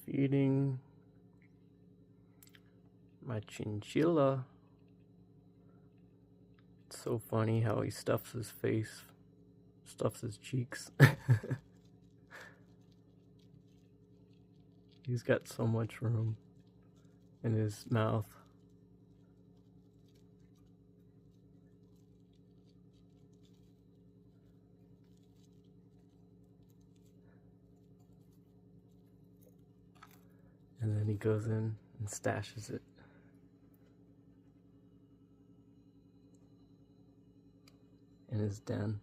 feeding my chinchilla. It's so funny how he stuffs his face, stuffs his cheeks. He's got so much room in his mouth. And then he goes in and stashes it. In his den.